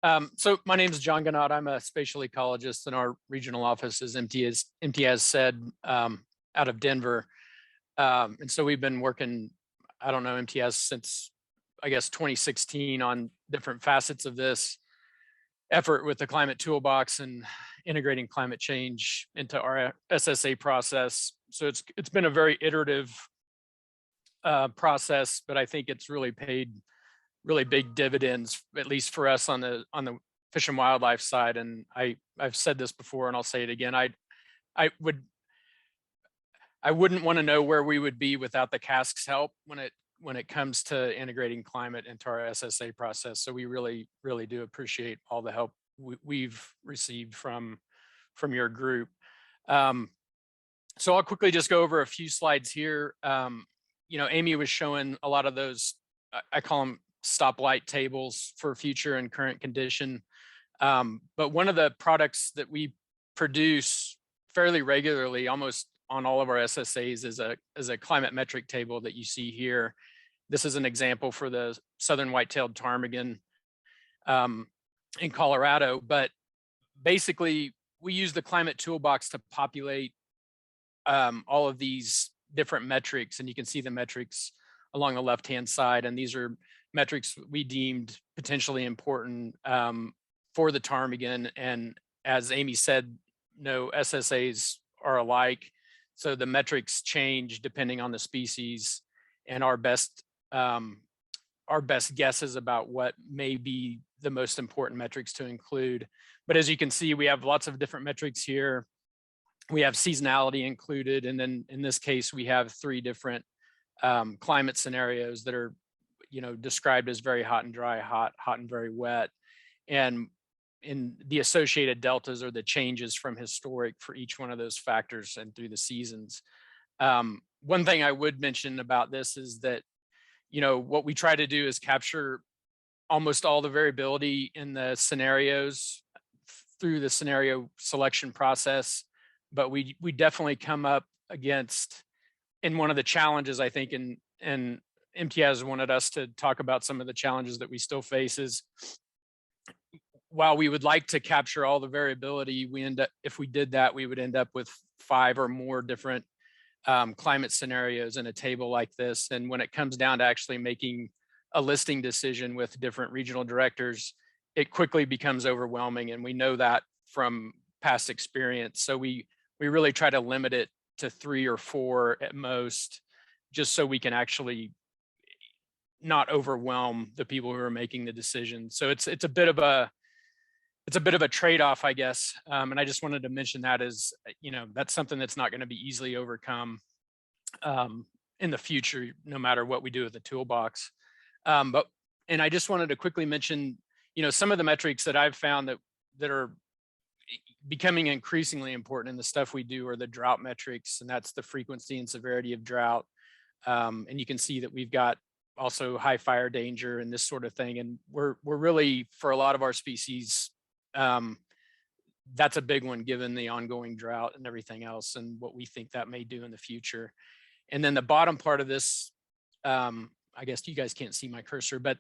So my name is John Guinotte. I'm a spatial ecologist, and our regional office is MTS said out of Denver. And so we've been working, I don't know, MTS since, I guess, 2016 on different facets of this effort with the climate toolbox and integrating climate change into our SSA process. So it's been a very iterative process, but I think it's really paid really big dividends, at least for us on the fish and wildlife side. And I've said this before, and I'll say it again. I wouldn't want to know where we would be without the CASC's help when it comes to integrating climate into our SSA process. So we really do appreciate all the help we've received from your group. So I'll quickly just go over a few slides here. Amy was showing a lot of those, I call them stoplight tables for future and current condition. But one of the products that we produce fairly regularly, almost on all of our SSAs, is a climate metric table that you see here. This is an example for the southern white-tailed ptarmigan in Colorado. But basically, we use the climate toolbox to populate all of these different metrics, and you can see the metrics along the left-hand side. And these are metrics we deemed potentially important for the ptarmigan. And as Amy said, no SSAs are alike. So the metrics change depending on the species, and our best guesses about what may be the most important metrics to include. But as you can see, we have lots of different metrics here. We have seasonality included, and then in this case, we have 3 different climate scenarios that are described as very hot and dry, hot and very wet. And in the associated deltas are the changes from historic for each one of those factors and through the seasons. One thing I would mention about this is that, what we try to do is capture almost all the variability in the scenarios through the scenario selection process. But we definitely come up against, and one of the challenges, I think, and MTS wanted us to talk about some of the challenges that we still face is, while we would like to capture all the variability, if we did that, we would end up with 5 or more different climate scenarios in a table like this. And when it comes down to actually making a listing decision with different regional directors, it quickly becomes overwhelming. And we know that from past experience. So we really try to limit it to 3 or 4 at most, just so we can actually not overwhelm the people who are making the decision. So it's a bit of a trade-off, I guess. And I just wanted to mention that as, that's something that's not going to be easily overcome in the future, no matter what we do with the toolbox. And I just wanted to quickly mention, some of the metrics that I've found that are becoming increasingly important in the stuff we do are the drought metrics, and that's the frequency and severity of drought. And you can see that we've got also high fire danger and this sort of thing. And we're really, for a lot of our species, that's a big one given the ongoing drought and everything else and what we think that may do in the future. And then the bottom part of this, I guess you guys can't see my cursor, but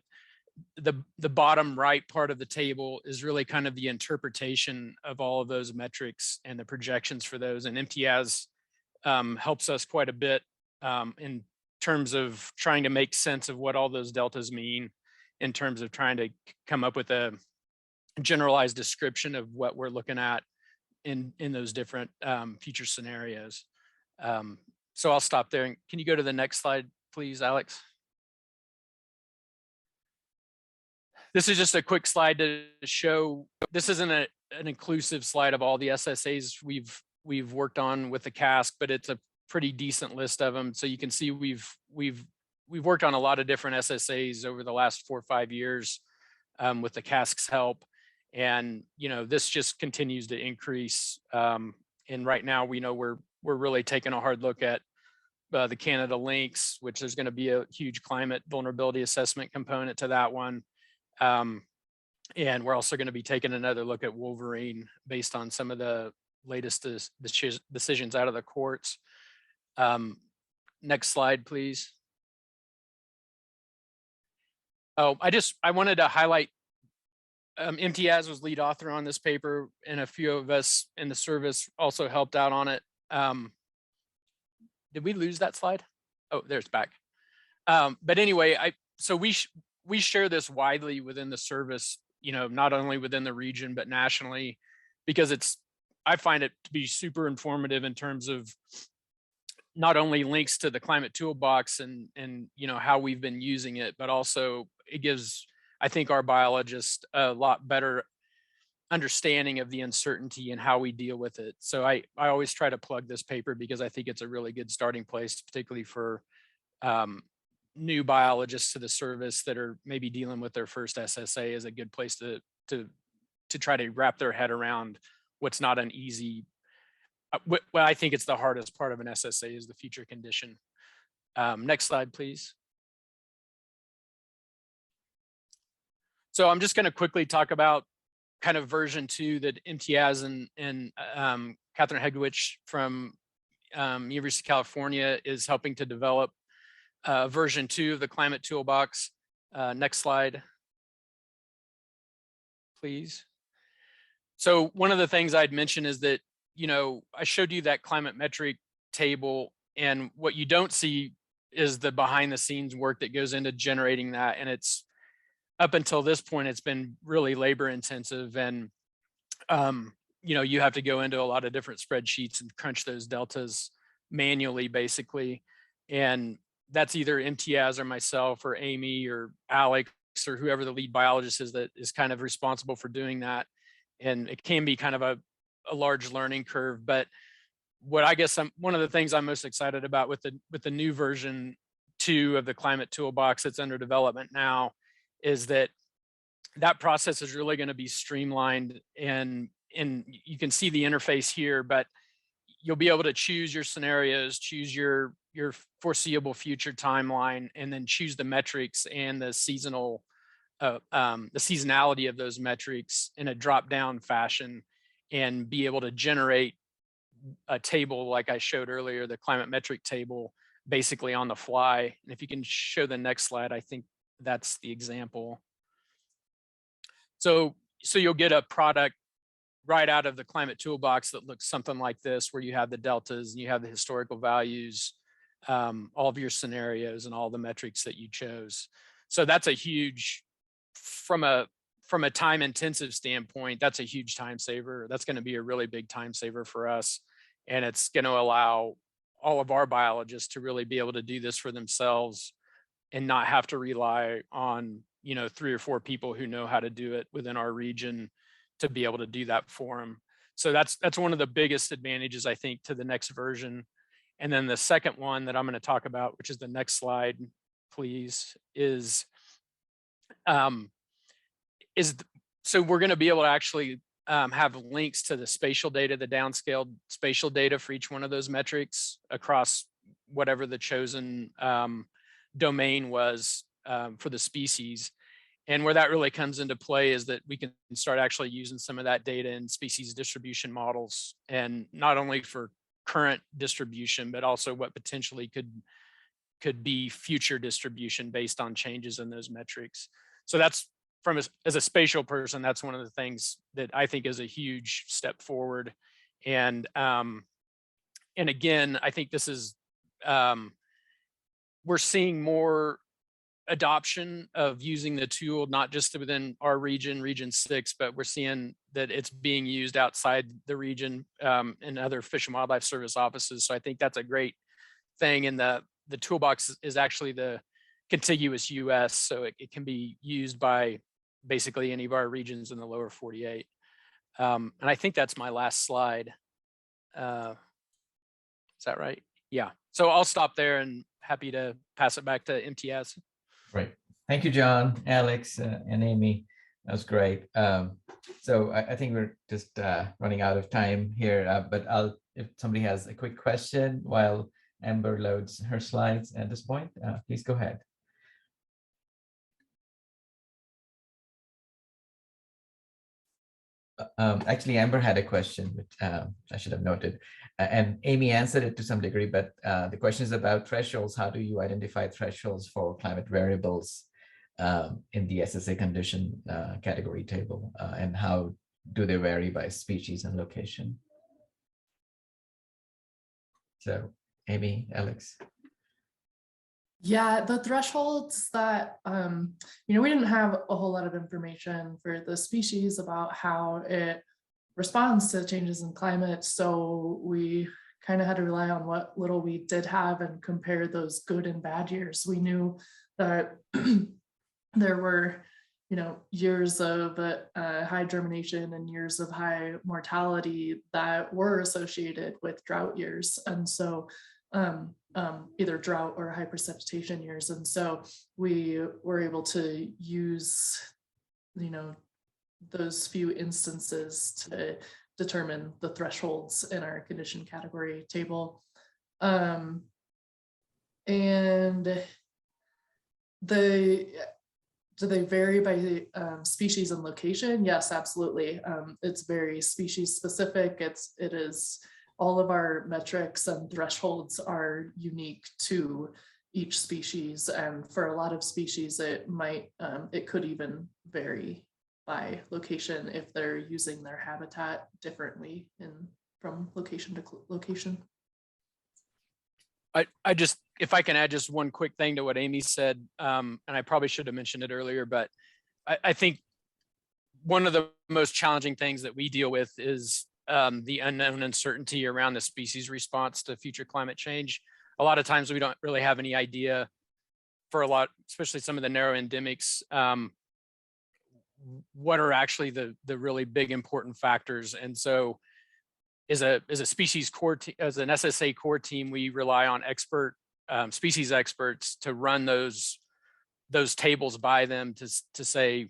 the bottom right part of the table is really kind of the interpretation of all of those metrics and the projections for those. And MTS helps us quite a bit in terms of trying to make sense of what all those deltas mean, in terms of trying to come up with a generalized description of what we're looking at in those different future scenarios. So I'll stop there. Can you go to the next slide, please, Alex? This is just a quick slide to show, this isn't an inclusive slide of all the SSAs we've worked on with the CASC, but it's a pretty decent list of them. So you can see we've worked on a lot of different SSAs over the last 4 or 5 years with the CASC's help. And, this just continues to increase. And right now we know we're really taking a hard look at the Canada lynx, which there's going to be a huge climate vulnerability assessment component to that one. And we're also going to be taking another look at wolverine based on some of the latest decisions out of the courts. Next slide, please. Oh, I wanted to highlight MTAS was lead author on this paper, and a few of us in the service also helped out on it. Did we lose that slide? Oh, there's back. But anyway, so we share this widely within the service, not only within the region, but nationally, because I find it to be super informative in terms of not only links to the climate toolbox and how we've been using it, but also it gives, I think, our biologists a lot better understanding of the uncertainty and how we deal with it. So I always try to plug this paper because I think it's a really good starting place, particularly for new biologists to the service that are maybe dealing with their first SSA. Is a good place to try to wrap their head around what's not an easy, well, I think it's the hardest part of an SSA is the future condition. Next slide, please. So I'm just going to quickly talk about kind of version 2 that MTAS and Catherine Hegwich from University of California is helping to develop. Version 2 of the climate toolbox. Next slide, please. So one of the things I'd mention is that, I showed you that climate metric table, and what you don't see is the behind the scenes work that goes into generating that. And it's up until this point, it's been really labor intensive, and you have to go into a lot of different spreadsheets and crunch those deltas manually, basically. And that's either MTAS or myself or Amy or Alex or whoever the lead biologist is that is kind of responsible for doing that. And it can be kind of a large learning curve. But what I guess one of the things I'm most excited about with the new version 2 of the climate toolbox that's under development now is that process is really going to be streamlined, and you can see the interface here, but you'll be able to choose your scenarios, choose your foreseeable future timeline, and then choose the metrics and the seasonality of those metrics in a drop-down fashion, and be able to generate a table like I showed earlier, the climate metric table, basically on the fly. And if you can show the next slide, I think that's the example. So you'll get a product right out of the climate toolbox that looks something like this, where you have the deltas and you have the historical values, all of your scenarios and all the metrics that you chose. So that's a huge, from a time intensive standpoint, that's a huge time saver. That's going to be a really big time saver for us. And it's going to allow all of our biologists to really be able to do this for themselves and not have to rely on, 3 or 4 people who know how to do it within our region to be able to do that for them. So that's one of the biggest advantages, I think, to the next version. And then the second one that I'm going to talk about, which is the next slide, please, is so we're going to be able to actually have links to the spatial data, the downscaled spatial data for each one of those metrics across whatever the chosen domain was for the species. And where that really comes into play is that we can start actually using some of that data in species distribution models, and not only for current distribution, but also what potentially could be future distribution based on changes in those metrics. So that's as a spatial person, that's one of the things that I think is a huge step forward. And again, I think this is, we're seeing more adoption of using the tool, not just within our region 6, but we're seeing that it's being used outside the region in other Fish and Wildlife Service offices. So I think that's a great thing. And the toolbox is actually the contiguous US, so it can be used by basically any of our regions in the lower 48. And I think that's my last slide. Is that right? Yeah. So I'll stop there and happy to pass it back to MTS. Great. Thank you, John, Alex, and Amy. That was great. So I think we're just running out of time here, but if somebody has a quick question while Amber loads her slides at this point, please go ahead. Actually, Amber had a question, which I should have noted, and Amy answered it to some degree, but the question is about thresholds. How do you identify thresholds for climate variables? in the SSA condition category table, and how do they vary by species and location? So, Amy, Alex. Yeah, the thresholds that, we didn't have a whole lot of information for the species about how it responds to changes in climate. So we kind of had to rely on what little we did have and compare those good and bad years. We knew that there were, years of high germination and years of high mortality that were associated with drought years. And so either drought or high precipitation years. And so we were able to use, those few instances to determine the thresholds in our condition category table. And do they vary by species and location? Yes, absolutely. It's very species specific. It is all of our metrics and thresholds are unique to each species. And for a lot of species, it could even vary by location if they're using their habitat differently from location to location. If I can add just one quick thing to what Amy said, and I probably should have mentioned it earlier, but I think one of the most challenging things that we deal with is the unknown uncertainty around the species response to future climate change. A lot of times we don't really have any idea for a lot, especially some of the narrow endemics, what are actually the really big important factors. And so as a species core, as an SSA core team, we rely on species experts to run those tables by them to say,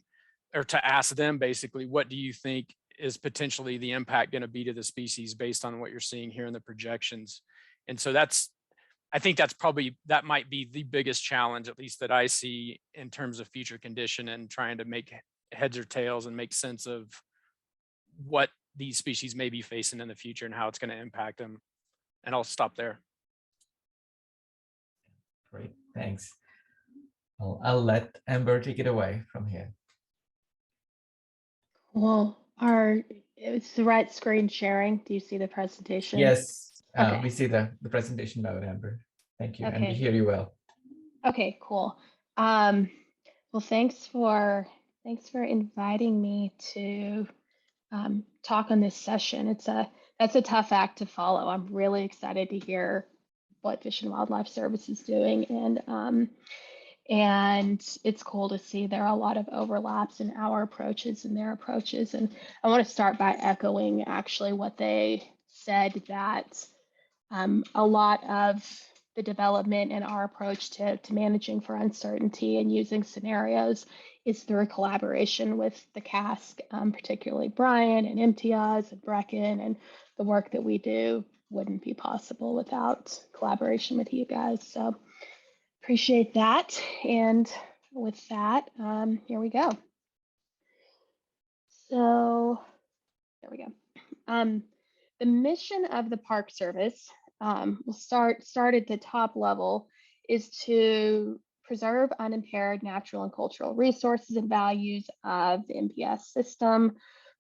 or to ask them basically, what do you think is potentially the impact going to be to the species based on what you're seeing here in the projections? And so I think that might be the biggest challenge, at least that I see in terms of future condition and trying to make heads or tails and make sense of what these species may be facing in the future and how it's going to impact them. And I'll stop there. Great, thanks. I'll let Amber take it away from here. Well, it's the right screen sharing. Do you see the presentation? Yes, Okay. We see the presentation now, Amber. Thank you, Okay. and we hear you well. Okay, cool. Well, thanks for inviting me to talk on this session. That's a tough act to follow. I'm really excited to hear what Fish and Wildlife Service is doing, and it's cool to see there are a lot of overlaps in our approaches and their approaches. And I want to start by echoing actually what they said, that a lot of the development and our approach to managing for uncertainty and using scenarios is through collaboration with the CASC, particularly Brian and Imtiaz and Brecken, and the work that we do wouldn't be possible without collaboration with you guys. So appreciate that. And with that, here we go. So there we go. The mission of the Park Service, we'll start at the top level, is to preserve unimpaired natural and cultural resources and values of the NPS system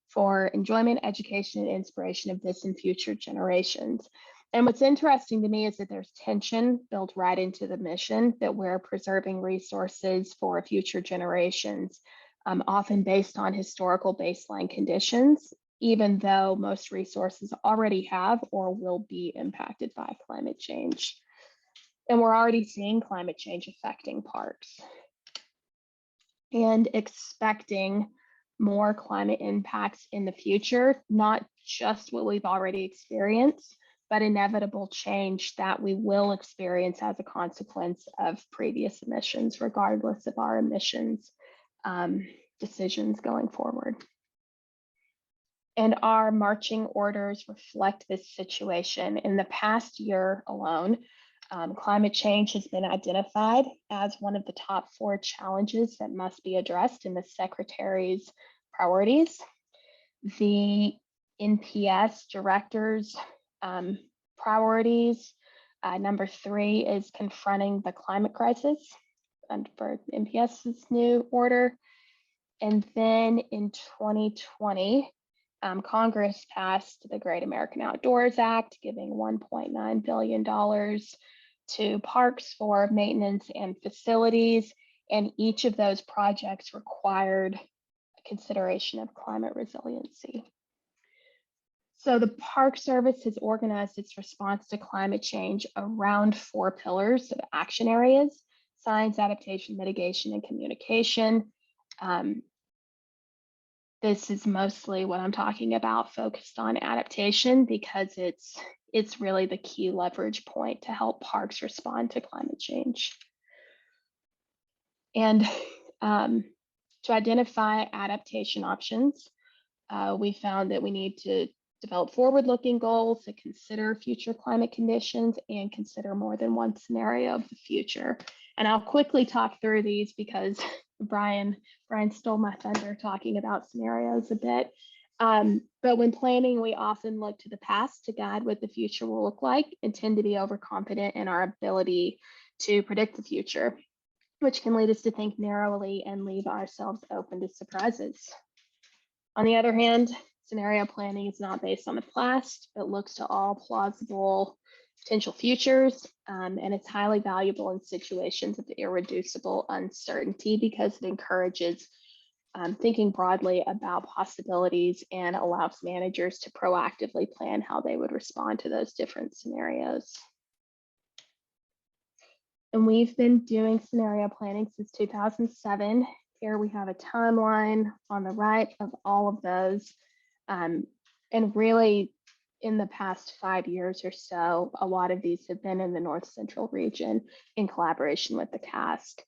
for enjoyment, education, and inspiration of this and future generations. And what's interesting to me is that there's tension built right into the mission, that we're preserving resources for future generations, often based on historical baseline conditions, even though most resources already have or will be impacted by climate change. And we're already seeing climate change affecting parks and expecting more climate impacts in the future, not just what we've already experienced, but inevitable change that we will experience as a consequence of previous emissions, regardless of our emissions decisions going forward. And our marching orders reflect this situation. In the past year alone, climate change has been identified as one of the top 4 challenges that must be addressed in the Secretary's priorities. The NPS director's priorities, number 3 is confronting the climate crisis. and for NPS's new order. And then in 2020, Congress passed the Great American Outdoors Act, giving $1.9 billion to parks for maintenance and facilities. And each of those projects required consideration of climate resiliency. So the Park Service has organized its response to climate change around 4 pillars of action areas: science, adaptation, mitigation, and communication. This is mostly what I'm talking about, focused on adaptation, because it's really the key leverage point to help parks respond to climate change. And to identify adaptation options, we found that we need to develop forward-looking goals to consider future climate conditions and consider more than one scenario of the future. And I'll quickly talk through these because Brian stole my thunder talking about scenarios a bit. But when planning, we often look to the past to guide what the future will look like and tend to be overconfident in our ability to predict the future, which can lead us to think narrowly and leave ourselves open to surprises. On the other hand, scenario planning is not based on the past, but looks to all plausible potential futures, and it's highly valuable in situations of irreducible uncertainty because it encourages thinking broadly about possibilities and allows managers to proactively plan how they would respond to those different scenarios. And we've been doing scenario planning since 2007. Here we have a timeline on the right of all of those. And really, in the past 5 years or so, a lot of these have been in the North Central region in collaboration with the CASC.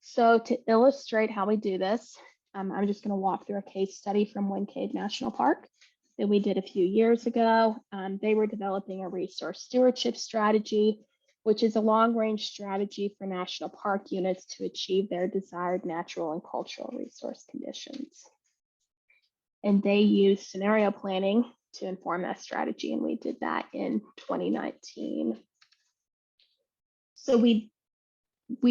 So to illustrate how we do this, I'm just going to walk through a case study from Wind Cave National Park that we did a few years ago. They were developing a resource stewardship strategy, which is a long-range strategy for national park units to achieve their desired natural and cultural resource conditions. And they use scenario planning to inform that strategy, and we did that in 2019. So we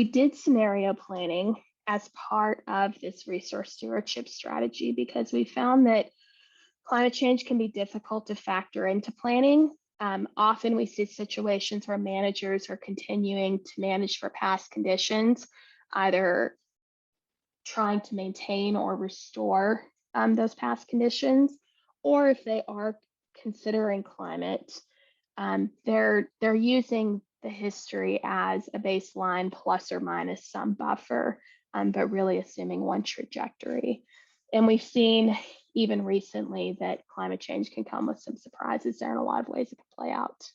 did scenario planning as part of this resource stewardship strategy because we found that climate change can be difficult to factor into planning. Often we see situations where managers are continuing to manage for past conditions, either trying to maintain or restore those past conditions, or if they are considering climate, they're using the history as a baseline plus or minus some buffer, but really assuming one trajectory. And we've seen even recently that climate change can come with some surprises there in a lot of ways it can play out.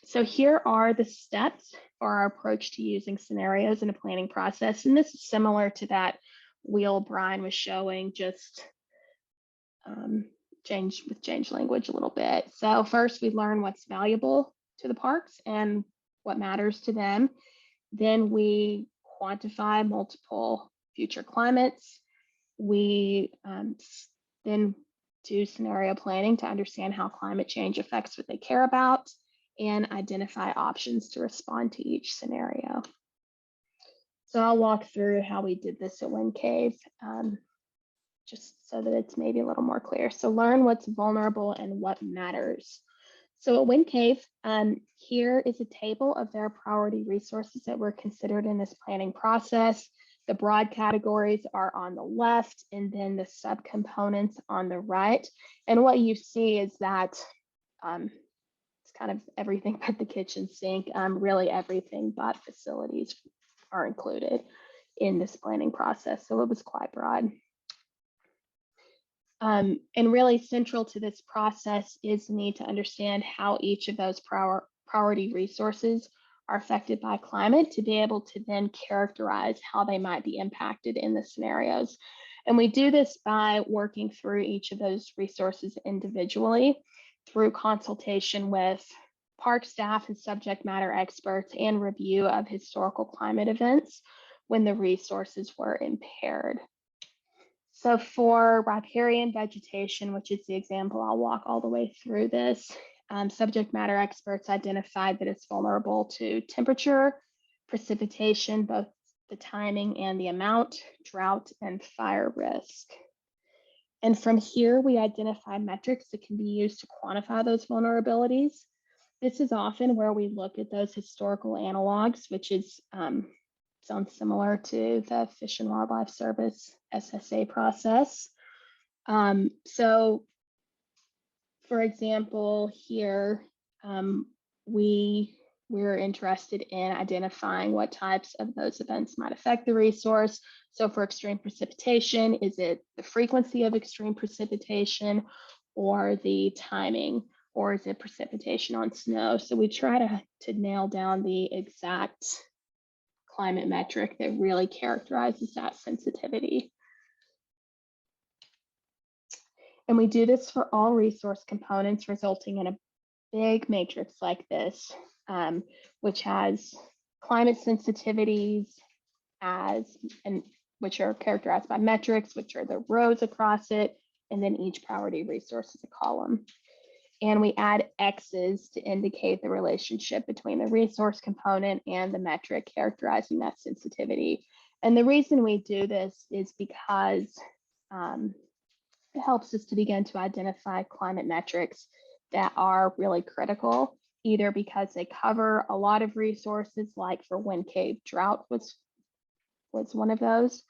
So here are the steps for our approach to using scenarios in a planning process. And this is similar to that wheel Brian was showing, just change language a little bit. So first we learn what's valuable to the parks and what matters to them. Then we quantify multiple future climates. We then do scenario planning to understand how climate change affects what they care about and identify options to respond to each scenario. So I'll walk through how we did this at Wind Cave, just so that it's maybe a little more clear. So learn what's vulnerable and what matters. So at Wind Cave, here is a table of their priority resources that were considered in this planning process. The broad categories are on the left and then the subcomponents on the right. And what you see is that it's kind of everything but the kitchen sink, really everything but facilities are included in this planning process. So it was quite broad. And really central to this process is the need to understand how each of those priority resources are affected by climate to be able to then characterize how they might be impacted in the scenarios. And we do this by working through each of those resources individually through consultation with park staff and subject matter experts and review of historical climate events when the resources were impaired. So for riparian vegetation, which is the example, I'll walk all the way through this. Subject matter experts identified that it's vulnerable to temperature, precipitation, both the timing and the amount, drought, and fire risk. And from here, we identify metrics that can be used to quantify those vulnerabilities. This is often where we look at those historical analogs, which is sounds similar to the Fish and Wildlife Service SSA process. So, for example, here we're interested in identifying what types of those events might affect the resource. So for extreme precipitation, is it the frequency of extreme precipitation or the timing, or is it precipitation on snow? So we try to nail down the exact climate metric that really characterizes that sensitivity. And we do this for all resource components, resulting in a big matrix like this, which has climate sensitivities which are characterized by metrics, which are the rows across it, and then each priority resource is a column. And we add X's to indicate the relationship between the resource component and the metric characterizing that sensitivity. And the reason we do this is because it helps us to begin to identify climate metrics that are really critical, either because they cover a lot of resources, like for wind cave drought was one of those,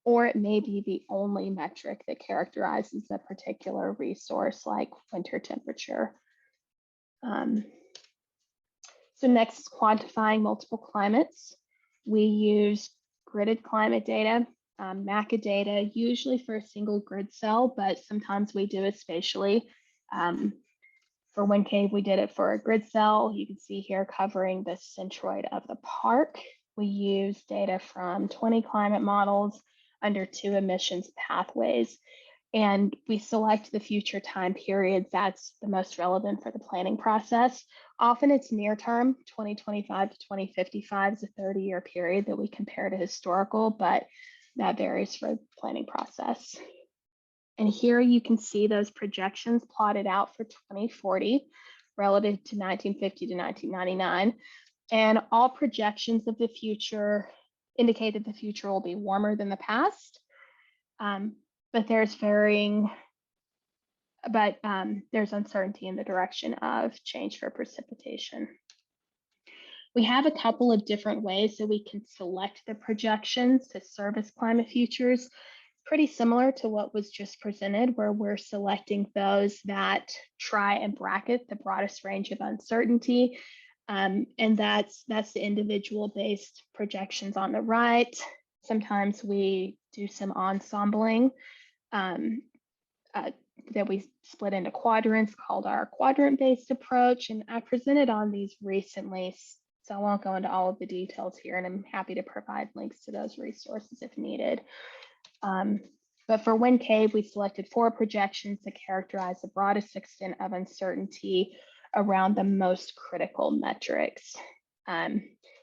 or it may be the only metric that characterizes a particular resource, like winter temperature. So next is quantifying multiple climates. We use gridded climate data, MACA data, usually for a single grid cell, but sometimes we do it spatially. For wind cave, we did it for a grid cell. You can see here covering the centroid of the park. We use data from 20 climate models under 2 emissions pathways, and we select the future time periods that's the most relevant for the planning process. Often it's near term, 2025 to 2055 is a 30-year period that we compare to historical, but that varies for the planning process. And here you can see those projections plotted out for 2040 relative to 1950 to 1999. And all projections of the future indicate that the future will be warmer than the past. But there's uncertainty in the direction of change for precipitation. We have a couple of different ways that we can select the projections to service climate futures. Pretty similar to what was just presented, where we're selecting those that try and bracket the broadest range of uncertainty. And that's the individual based projections on the right. Sometimes we do some ensembling that we split into quadrants called our quadrant based approach. And I presented on these recently, so I won't go into all of the details here, and I'm happy to provide links to those resources if needed. But for wind cave, we selected 4 projections that characterize the broadest extent of uncertainty around the most critical metrics.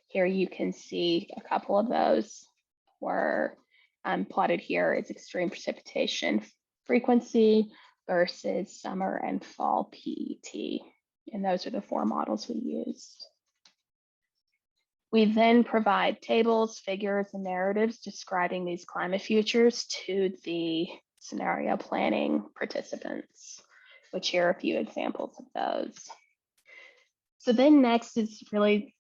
Here you can see a couple of those were plotted here as extreme precipitation frequency versus summer and fall PET. And those are the 4 models we used. We then provide tables, figures, and narratives describing these climate futures to the scenario planning participants, which here are a few examples of those. So then next is really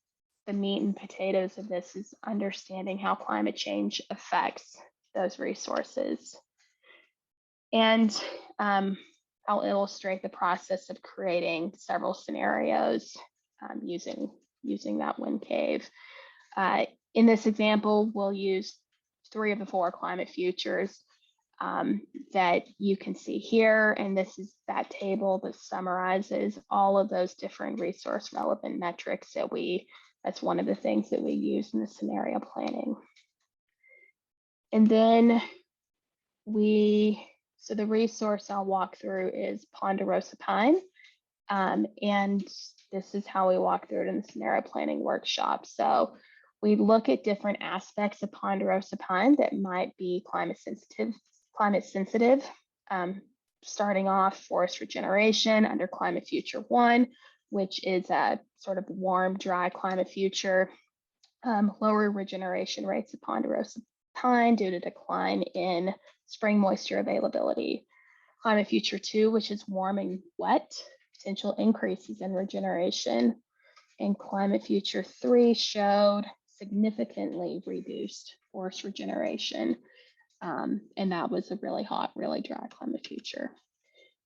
the meat and potatoes of this, is understanding how climate change affects those resources. And I'll illustrate the process of creating several scenarios using that wind cave. In this example, we'll use 3 of the 4 climate futures that you can see here. And this is that table that summarizes all of those different resource relevant metrics that's one of the things that we use in the scenario planning. And then so the resource I'll walk through is ponderosa pine. And this is how we walk through it in the scenario planning workshop. So we look at different aspects of ponderosa pine that might be climate sensitive, starting off forest regeneration under climate future 1, which is a sort of warm, dry climate future. lower regeneration rates of ponderosa pine due to decline in spring moisture availability. Climate Future 2, which is warm and wet, potential increases in regeneration. And Climate Future 3 showed significantly reduced forest regeneration. And that was a really hot, really dry climate future.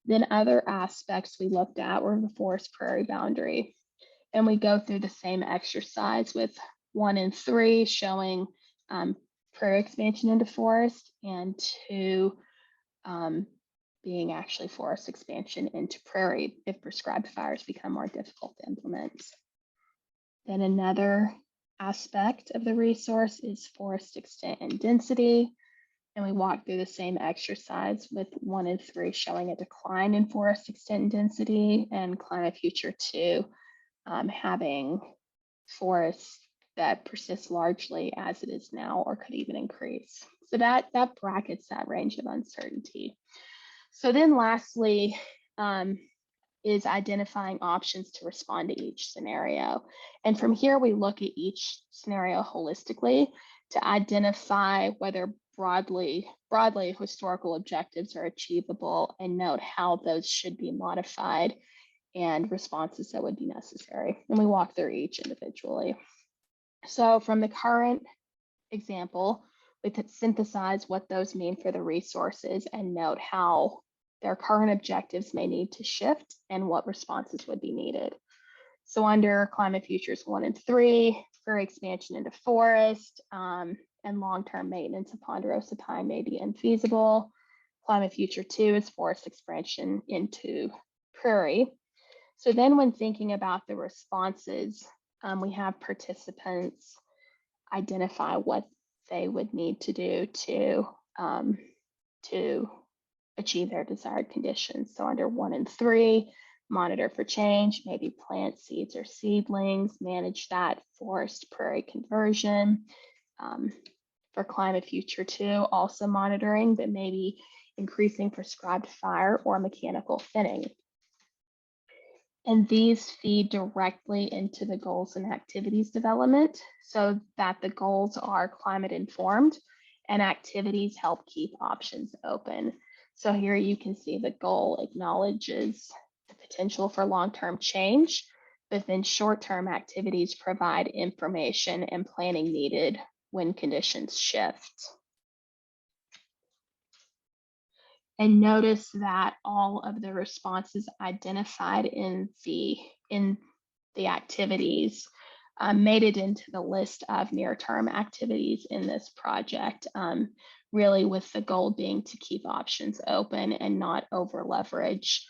Then other aspects we looked at were the forest prairie boundary. And we go through the same exercise with 1 and 3 showing prairie expansion into forest, and 2 being actually forest expansion into prairie if prescribed fires become more difficult to implement. Then another aspect of the resource is forest extent and density. And we walk through the same exercise with 1 and 3 showing a decline in forest extent and density, and Climate Future 2 having forests that persist largely as it is now or could even increase. So that brackets that range of uncertainty. So then lastly is identifying options to respond to each scenario. And from here, we look at each scenario holistically to identify whether broadly historical objectives are achievable, and note how those should be modified and responses that would be necessary. And we walk through each individually. So from the current example, we could synthesize what those mean for the resources and note how their current objectives may need to shift and what responses would be needed. So under Climate Futures 1 and 3, prairie expansion into forest and long-term maintenance of ponderosa pine may be infeasible. Climate Future 2 is forest expansion into prairie. So then when thinking about the responses, we have participants identify what they would need to do to achieve their desired conditions. So under 1 and 3, monitor for change, maybe plant seeds or seedlings, manage that forest prairie conversion. For Climate Future 2, also monitoring, but maybe increasing prescribed fire or mechanical thinning. And these feed directly into the goals and activities development so that the goals are climate informed and activities help keep options open. So here you can see the goal acknowledges the potential for long-term change, but then short-term activities provide information and planning needed when conditions shift. And notice that all of the responses identified in the activities made it into the list of near-term activities in this project, really with the goal being to keep options open and not over leverage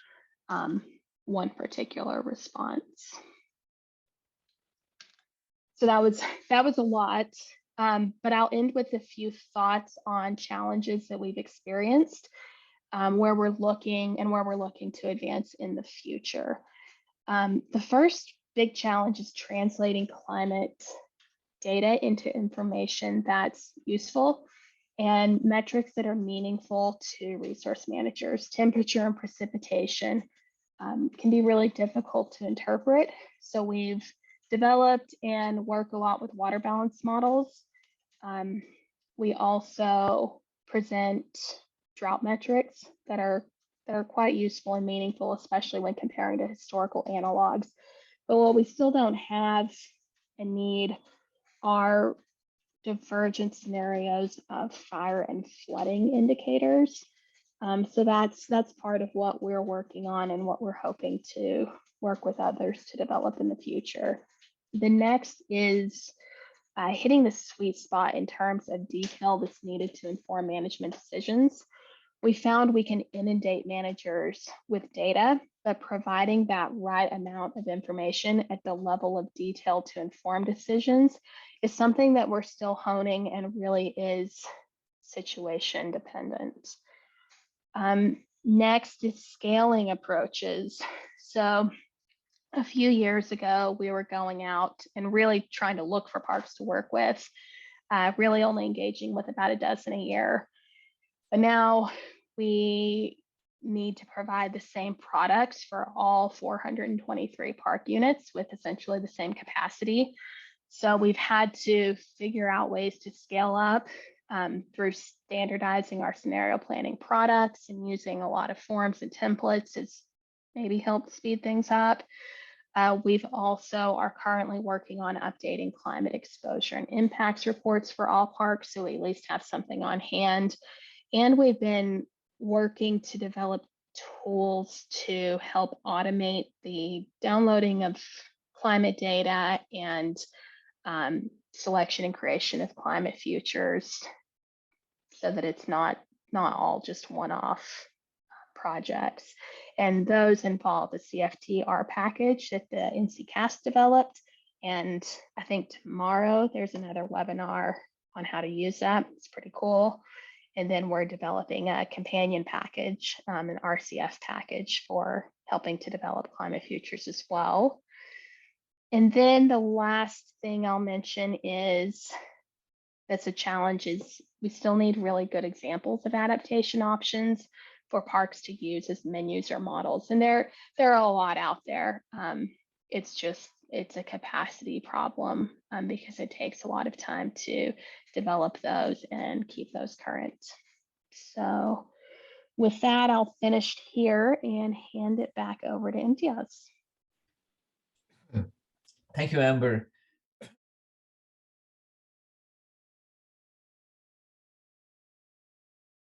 one particular response. So that was a lot, but I'll end with a few thoughts on challenges that we've experienced, where we're looking to advance in the future. The first big challenge is translating climate data into information that's useful and metrics that are meaningful to resource managers. Temperature and precipitation can be really difficult to interpret. So we've developed and work a lot with water balance models. We also present drought metrics that are quite useful and meaningful, especially when comparing to historical analogs. But what we still don't have and need are divergent scenarios of fire and flooding indicators. So that's part of what we're working on and what we're hoping to work with others to develop in the future. The next is hitting the sweet spot in terms of detail that's needed to inform management decisions. We found we can inundate managers with data, but providing that right amount of information at the level of detail to inform decisions is something that we're still honing and really is situation dependent. Next is scaling approaches. So a few years ago, we were going out and really trying to look for parks to work with, really only engaging with about a dozen a year. But now we need to provide the same products for all 423 park units with essentially the same capacity. So we've had to figure out ways to scale up through standardizing our scenario planning products and using a lot of forms and templates has maybe helped speed things up. We've also are currently working on updating climate exposure and impacts reports for all parks, so we at least have something on hand. And we've been working to develop tools to help automate the downloading of climate data and selection and creation of climate futures, so that it's not all just one-off projects. And those involve the CFTR package that the NC CASC developed. And I think tomorrow there's another webinar on how to use that. It's pretty cool. And then we're developing a companion package, an RCF package for helping to develop climate futures as well. And then the last thing I'll mention is that's a challenge is we still need really good examples of adaptation options for parks to use as menus or models. And there are a lot out there. It's a capacity problem because it takes a lot of time to develop those and keep those current. So with that, I'll finish here and hand it back over to Imtiaz. Thank you, Amber.